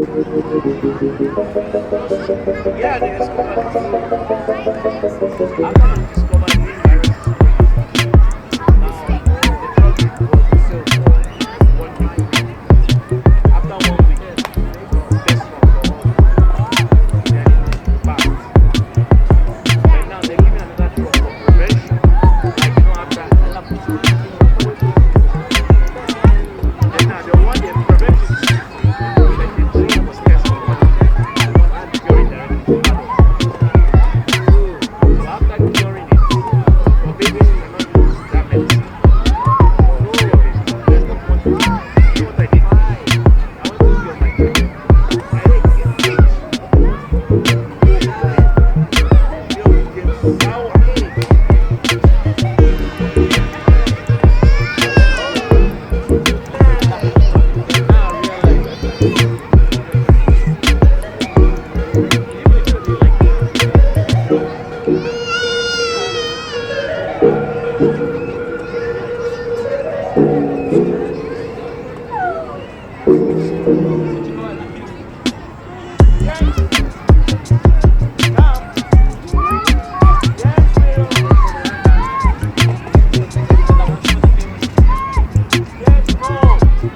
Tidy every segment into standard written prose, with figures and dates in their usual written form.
Yeah, they discovered it. After they discovered it, now the drug was on sale for 1 week. After 1 week, this one for all. Then it passed. But now they're giving another drug for prevention. Like after then now they want the prevention. Then the drug was tested on curing directly to adults. So after curing it, for babies you cannot use that medicine. For theory, there's no point. You know what I did? I went to see on my kid. My leg get itch. It gets sour itch.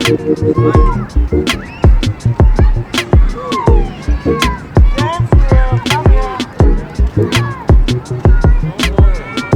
Yes, no.